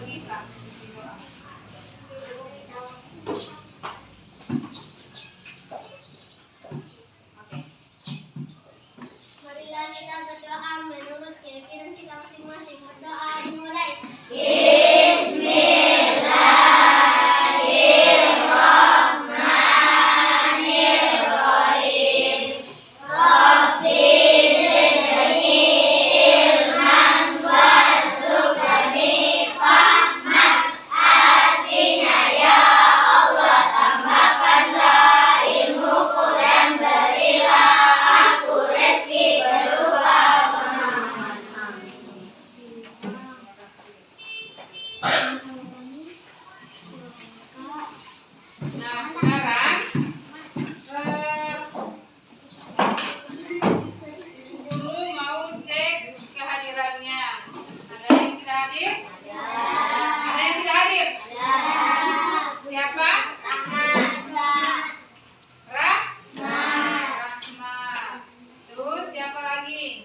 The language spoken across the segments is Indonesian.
bisa. Marilah kita berdoa menurut keyakinan kita masing-masing. Berdoa dimulai. Nah, sekarang guru mau cek kehadirannya. Ada yang tidak hadir? Ada yang tidak hadir? Siapa? Rahmat. Terus siapa lagi?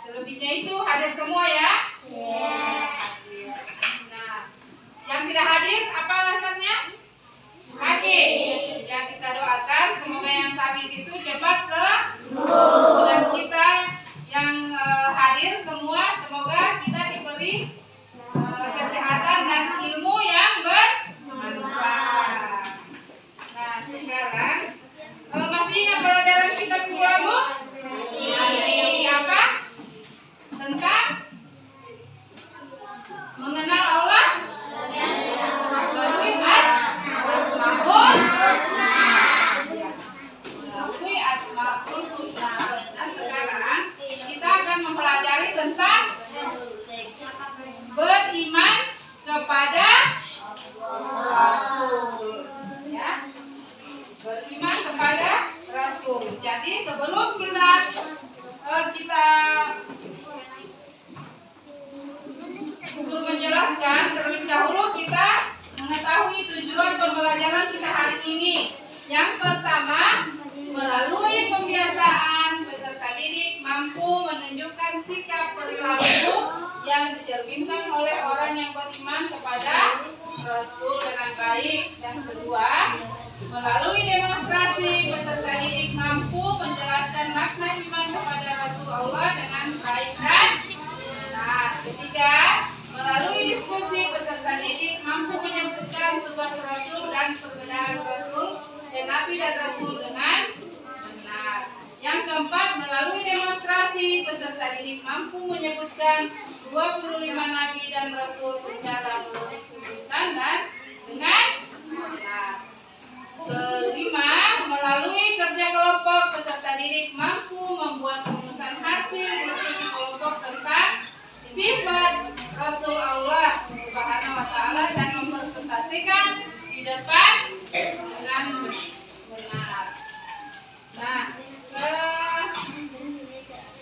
Selebihnya itu hadir semua ya? Hadir. Nah, yang tidak hadir apa alasannya? Sakit. Ya, kita doakan semoga yang sakit itu cepat sembuh. Dan kita yang hadir semua semoga kita diberi kesehatan dan ilmu yang bermanfaat. Nah, sekarang masih ingat pelajaran kita minggu lalu? Apa? Tentang mengenal Allah melalui Asmaul Husna. Nah, sekarang kita akan mempelajari tentang beriman kepada Rasul. Ya, beriman kepada Rasul. Jadi sebelum kita guru menjelaskan, terlebih dahulu kita mengetahui tujuan pembelajaran kita hari ini. Yang pertama, melalui pembiasaan peserta didik mampu menunjukkan sikap perilaku yang dicerminkan oleh orang yang beriman kepada Rasul dengan baik. Yang kedua, melalui demonstrasi peserta didik mampu menjelaskan makna iman kepada Rasul Allah dengan baik dan benar. Ketiga, melalui diskusi peserta didik mampu menyebutkan tugas Rasul dan perbedaan Rasul dan Nabi dan Rasul dengan benar. Yang keempat, melalui demonstrasi peserta didik mampu menyebutkan 25 Nabi dan Rasul secara berurutan dan dengan benar. Kelima, melalui kerja kelompok peserta didik mampu membuat rumusan hasil diskusi kelompok tentang sifat Rasul Allah Subhanahu wa Ta'ala dan mempresentasikan di depan dengan benar. Nah,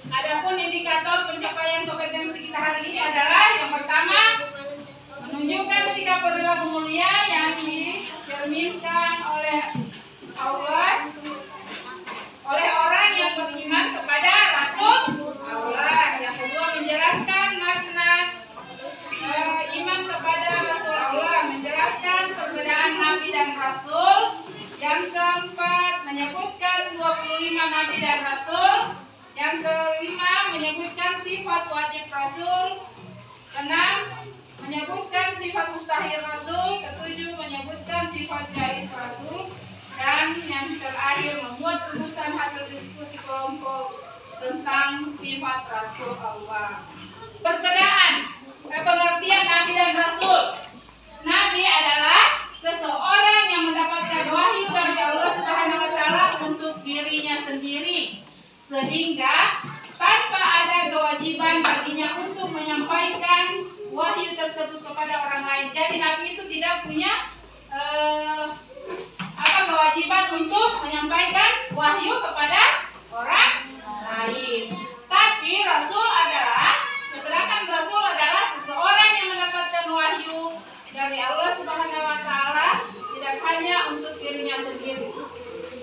adapun indikator pencapaian kompetensi kita hari ini adalah yang pertama, menunjukkan sikap perilaku mulia yang dicerminkan oleh Allah, oleh orang yang beriman kepada Rasul Allah. Yang kedua, menjelaskan makna iman kepada Rasul Allah, menjelaskan perbedaan Nabi dan Rasul. Yang keempat, menyebutkan 25 Nabi dan Rasul. Yang kelima, menyebutkan sifat wajib Rasul. Keenam, menyebutkan sifat mustahil Rasul. Ketujuh, menyebutkan sifat jais Rasul. Dan yang terakhir, membuat rumusan hasil diskusi kelompok tentang sifat Rasul Allah. Perbedaan pengertian Nabi dan Rasul. Nabi adalah seseorang yang mendapatkan wahyu dari Allah Subhanahu wa Ta'ala untuk dirinya sendiri, sehingga tanpa ada kewajiban baginya untuk menyampaikan wahyu tersebut kepada orang lain. Jadi Nabi itu tidak punya kewajiban untuk menyampaikan wahyu kepada orang lain. Tapi Rasul adalah, sedangkan Rasul adalah seseorang yang mendapatkan wahyu dari Allah Subhanahu wa Ta'ala tidak hanya untuk dirinya sendiri.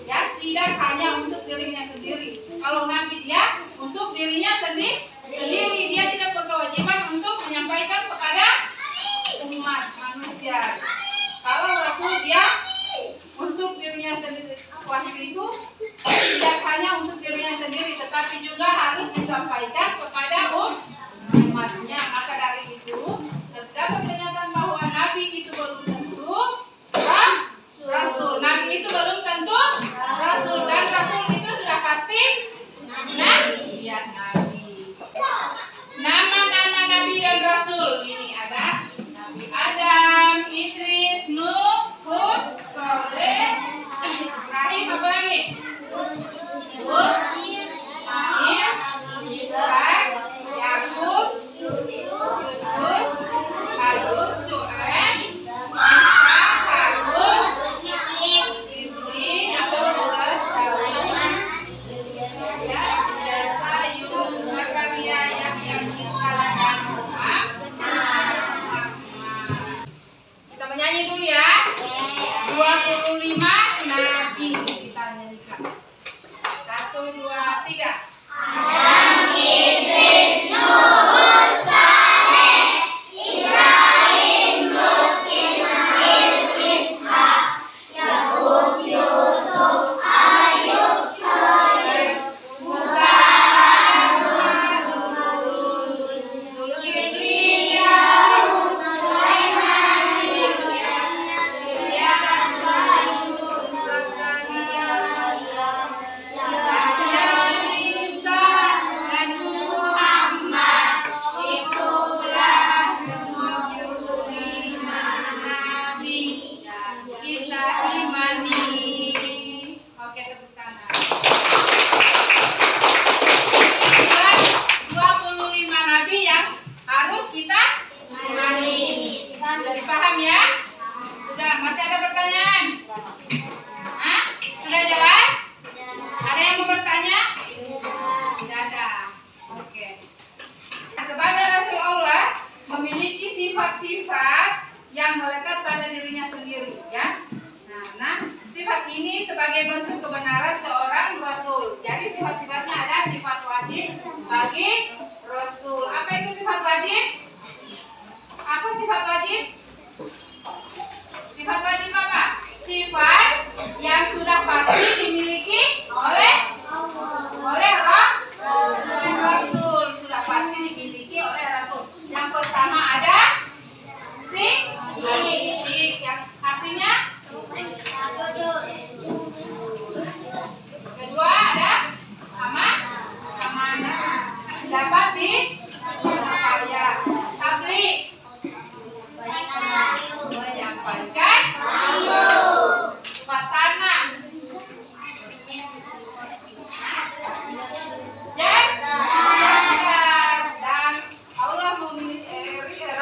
Ya, tidak hanya untuk dirinya sendiri. Kalau Nabi dia dirinya sendiri. Dia tidak berkewajiban untuk menyampaikan kepada umat manusia. Kalau Rasul dia untuk dirinya sendiri, wahyu itu tidak hanya untuk dirinya sendiri, tetapi juga harus disampaikan kepada umatnya. Maka dari itu terdapat pernyataan bahwa Nabi itu belum tentu Rasul. Nabi itu belum tentu Rasul, dan Rasul itu sudah pasti Nabi. Nama-nama Nabi dan Rasul ini ada Nabi Adam, Idris, Nuh, Hud, Saleh, Ibrahim, apa lagi? Hud, Ismail, Ishak, Yakub, Yusuf, Harun, Syuaib, Isa, Harun, Ibrahim, Abdullah, Daud, Yasa, Yunus, Zakaria, Yahya, Isa, dan Muhammad. Kita menyanyi dulu ya. 25 Nabi kita nyanyikan. 1, 2, 3. Adam, Idris, Nuh, Saleh, Ibrahim, Lut, Ismail, Ishak, Yakub, Yusuf, Ayub, Saleh, Musa, Harun, Zulkifli, Daud, Sulaiman, Ilyas, Salih, Zakaria, Yahya, Isa, dan Muhammad. Itulah 25 nabi yang kita imani. Oke, tepuk tangan. 25 nabi yang harus kita imani. Sudah dipaham ya? Sudah, masih ada pertanyaan? Hah? Sudah jelas? Ada yang mau bertanya? Tidak ada. Oke. Sebagai Rasul Allah memiliki sifat-sifat yang melekat pada dirinya sendiri, ya. Nah, sifat ini sebagai bentuk kebenaran seorang Rasul. Jadi sifat-sifatnya ada sifat wajib bagi Rasul. Apa itu sifat wajib? Apa sifat wajib? Sifat wajib apa? Sifat yang sudah pasti dimiliki oleh Rasul. Sudah pasti dimiliki oleh Rasul. Yang pertama ada sidik, yang artinya kedua ada amanah, dapat dipercaya. Tabligh, menyampaikan suasana. Cerdas, dan Allah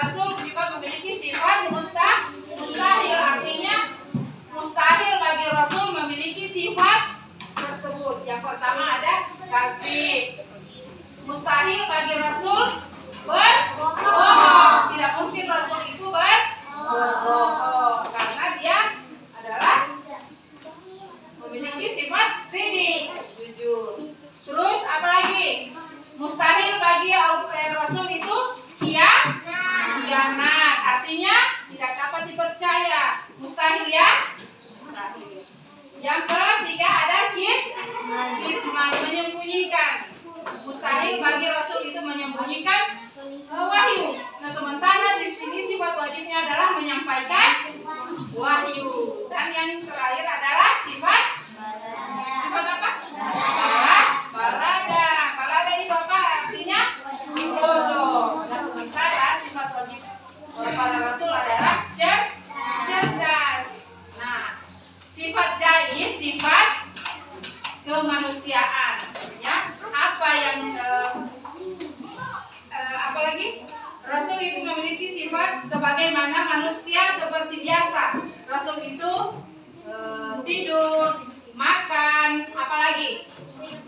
Rasul juga memiliki sifat mustahil, artinya mustahil bagi Rasul memiliki sifat tersebut. Yang pertama ada kadzib. Mustahil bagi Rasul berbohong. Tidak mungkin Rasul itu berbohong karena dia adalah memiliki sifat sidik, jujur. Terus apa lagi? Mustahil bagi Rasul itu khianat, artinya tidak dapat dipercaya. Mustahil ya? Mustahil. Yang ketiga ada kitman, menyembunyikan. Mustahil bagi Rasul itu menyembunyikan wahyu. Nah, sementara di sini sifat wajibnya adalah menyampaikan wahyu. Dan yang terakhir adalah sifat apa? Balaga itu apa artinya? Bodoh. Nah, sementara sifat wajib pada Rasul adalah cerdas. Nah, sifat jais, sifat kemanusiaan, ya. Apa yang apa lagi? Rasul itu memiliki sifat sebagaimana manusia seperti biasa. Rasul itu tidur, makan, apalagi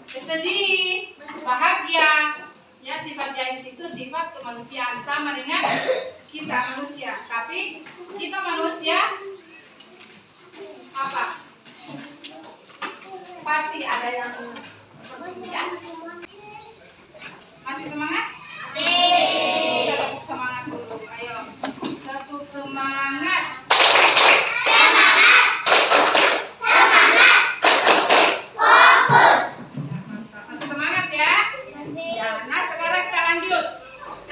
sedih, bahagia. Ya, sifat jais itu sifat kemanusiaan, sama dengan kita manusia. Tapi kita manusia apa? Pasti ada yang seperti ya.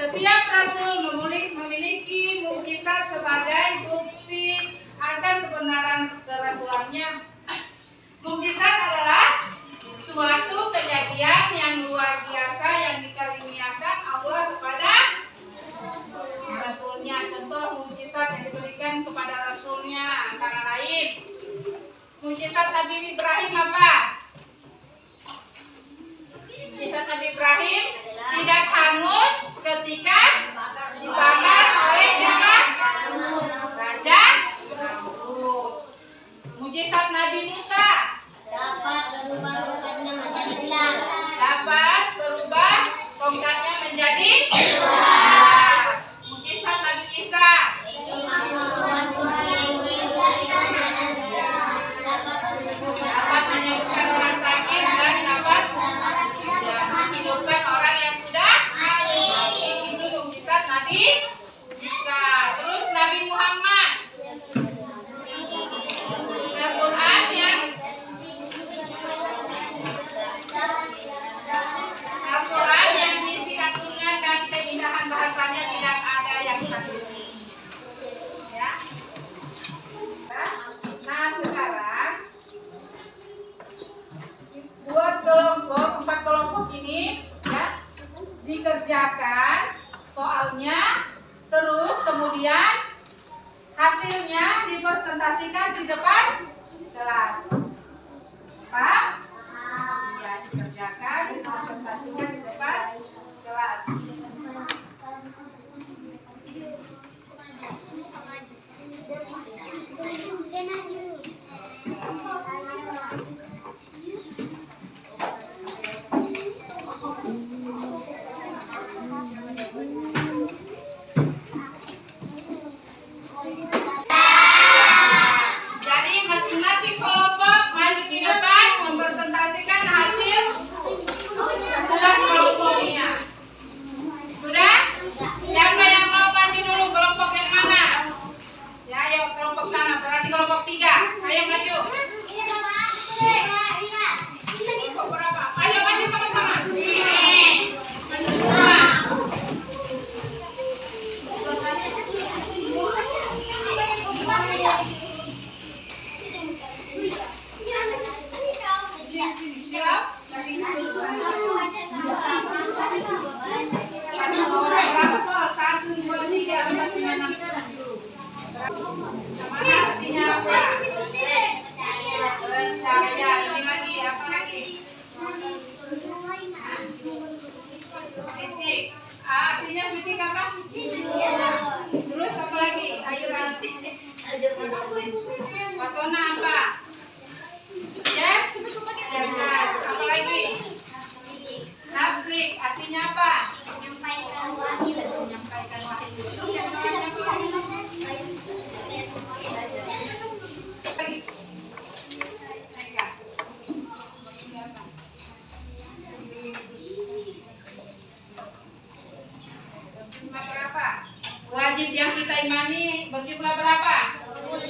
Setiap rasul memiliki mukjizat sebagai bukti akan kebenaran kerasulannya. Mukjizat adalah suatu kejadian yang luar biasa yang dikaruniakan Allah kepada rasulnya. Contoh mukjizat yang diberikan kepada rasulnya antara lain mukjizat Nabi Ibrahim apa? Mukjizat Nabi Ibrahim tidak hangus ketika dibakar oleh siapa? Raja Namrud. Mukjizat Nabi Musa dapat berubah tongkatnya menjadi gelang. dapat berubah tongkatnya menjadi gelang. Mukjizat Nabi Isa Kemampuan Tuhan yang dari tanah dan dapat menyembuhkan orang sakit dan dapat menghidupkan orang yang sudah mati. Itu mukjizat Nabi Isa. Terus Nabi Muhammad, Al-Quran yang misi kandungan dan keindahan bahasanya tidak ada yang tandingi. Ya. Nah sekarang buat kelompok 4 kelompok ini ya dikerjakan soalnya, terus kemudian hasilnya dipresentasikan di depan kelas. Pak? Ya, dikerjakan, dipresentasikan di depan kelas. Jadi masing-masing kelompok maju di depan mempresentasikan hasil tugas kelompoknya. Sudah? Siapa yang mau maju dulu? Kelompok yang mana? Ya, ayo kelompok sana. Berarti kelompok 3. Ayo maju. Kelompok berapa? Ayo maju sama-sama. Maju semua. Siap? Berapa soal? 1, 2, 3, 4, 5, 6, 7. Mana artinya apa? Percaya. Ini lagi, apa lagi? Titik. Artinya titik apa? Terus apa lagi? Ayo nanti. Watona apa? Ya? Cerdas. Apa lagi? Naflik. Artinya apa? menyampaikan wahyu. Menyampaikan wahyu. Terus yang namanya lagi. Eka. Ini apa? Berjumlah berapa? Wajib yang kita imani berjumlah berapa? 25.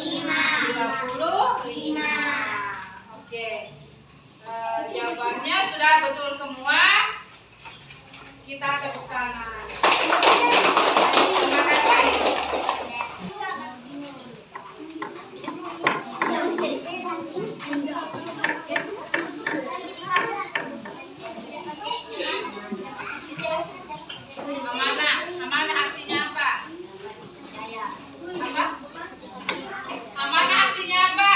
Oke. Jawabannya sudah betul semua. Kita tepuk tangan. Terima kasih. Amanah. Amanah artinya apa? Apa? Amanah artinya apa?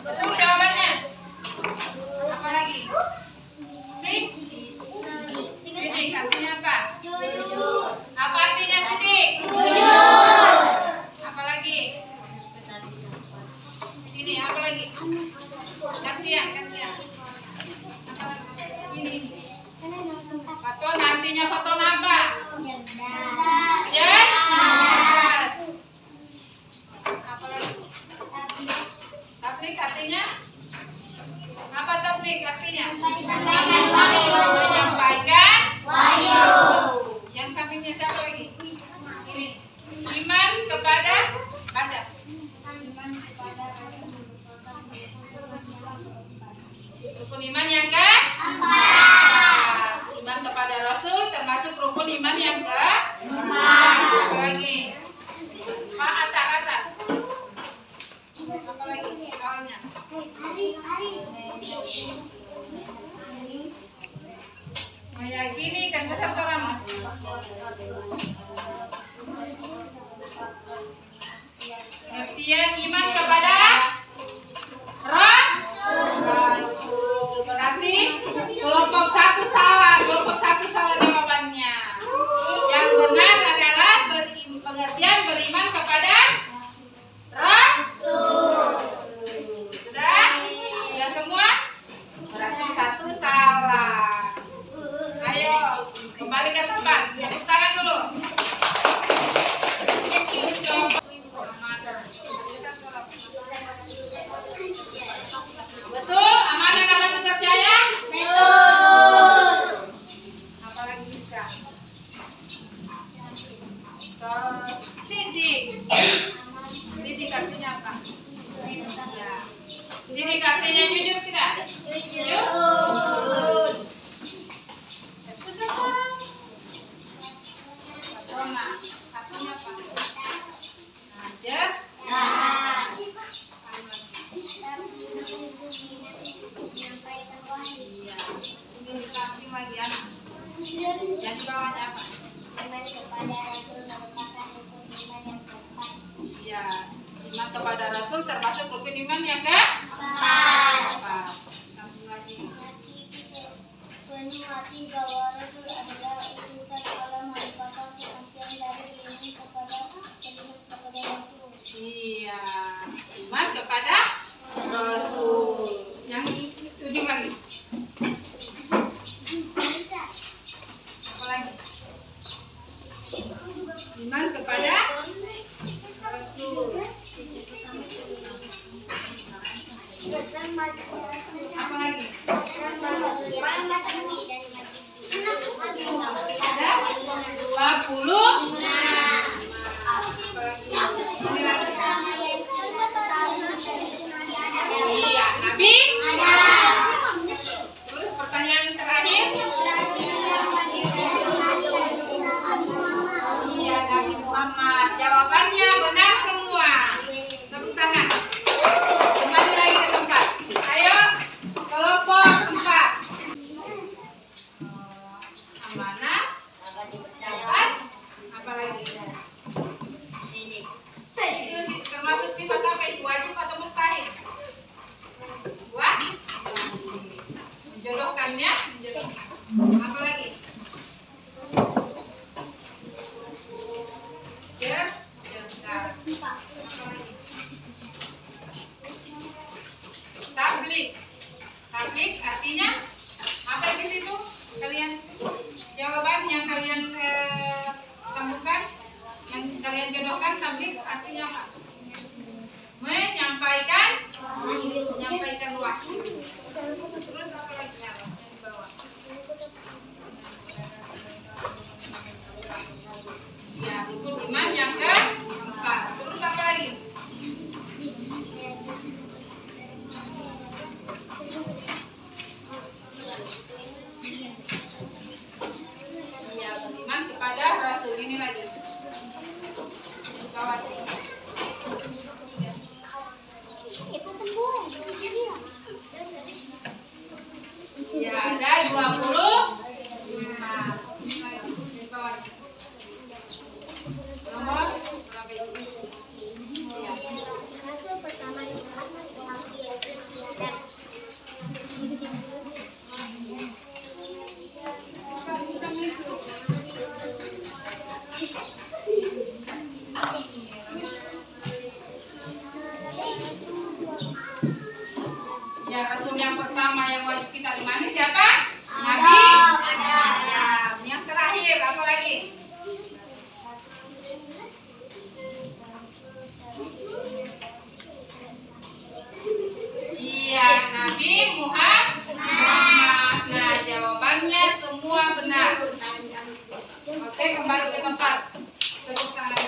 Betul jawabannya. Apa lagi? Sini. Itu di samping lagi ya. Yang di bawahnya apa? Iman kepada Rasul merupakan rukun iman yang keempat. Iya, iman kepada Rasul termasuk rukun iman yang keempat. Sambung lagi. Penuh hati bahwa Rasul adalah utusan Allah merupakan pengertian dari iman kepada Rasul. Iya, iman kepada Rasul. Yang ujung lagi. Apa lagi? Iman kepada Rasul. Apa lagi? Ada 20. Iya, Nabi. Terus pertanyaan terakhir. Iya, Nabi Muhammad. Jawabannya benar semua. Tepuk tangan. Kembali lagi ke tempat. Ayo, kelompok 4. Amanah, dapat, apa lagi? Itu termasuk sifat apa itu? Wajib atau mustahil? Wajib. Menjodohkannya, menjodohkan. Apa lagi? Apa lagi? Tablik. Tablik artinya apa di situ? Kalian jawaban yang kalian temukan, yang kalian jodohkan, tablik artinya apa? Menyampaikan wahyu. Terus apa lagi yang di bawah? Ya, rukun iman yang keempat. Terus apa lagi? Iya, beriman kepada Rasul. Ini lagi. Di bawah. Ya, ada 25. Di bawah. Nomor berapa itu? Ya. Rasul pertama diutus yaitu dan Ya, Rasul yang pertama yang wajib kita imani siapa? Nabi Adam. Yang terakhir apa lagi? Iya, Nabi Muhammad. Nah, jawabannya semua benar. Oke, kembali ke tempat. Tepuk tangan.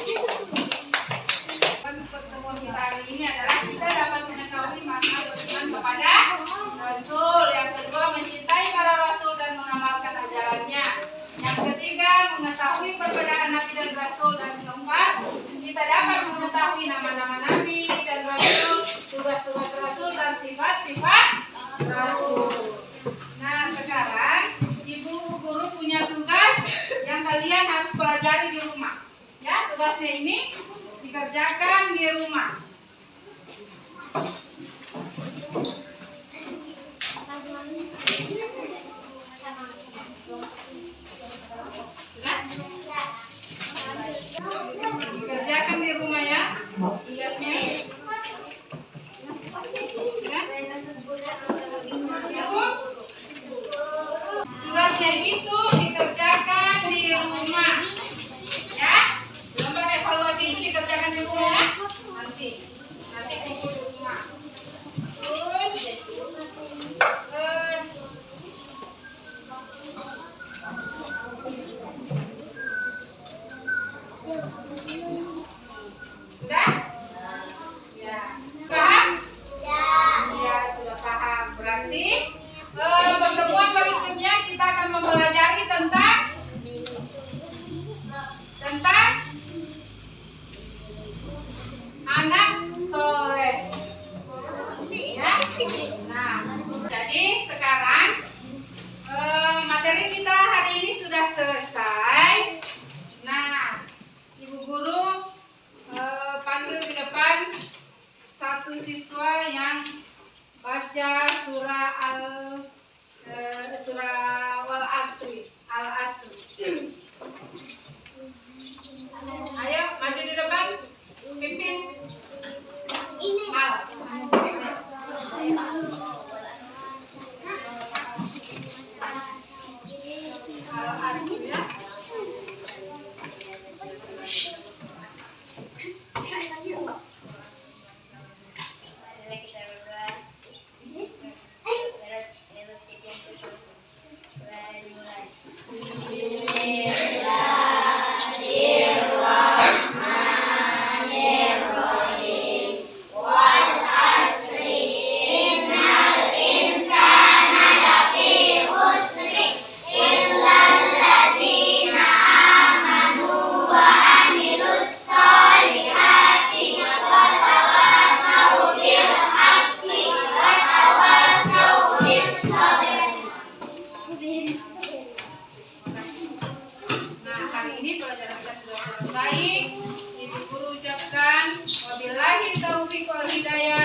Pertemuan kita hari ini adalah kita dapat mengetahui makna beriman kepada Rasul. Yang kedua, mencintai para Rasul dan mengamalkan ajarannya. Yang ketiga, mengetahui perbedaan Nabi dan Rasul. Dan keempat, kita dapat mengetahui nama-nama Nabi dan Rasul, tugas-tugas Rasul dan sifat-sifat Rasul. Nah, sekarang Ibu guru punya tugas yang kalian harus pelajari di rumah. Ya, tugasnya ini dikerjakan di rumah. Dikerjakan di rumah ya tugasnya. Tugasnya itu dikerjakan di rumah. Ya, lembar evaluasi itu dikerjakan di rumah ya. Nanti kumpul di rumah. Terus sudah? Ya. Paham? Ya, sudah paham. Berarti pertemuan berikutnya kita akan mempelajari tentang anak soleh. Ya. Nah, jadi sekarang Wabillahi taufiq wal hidayah.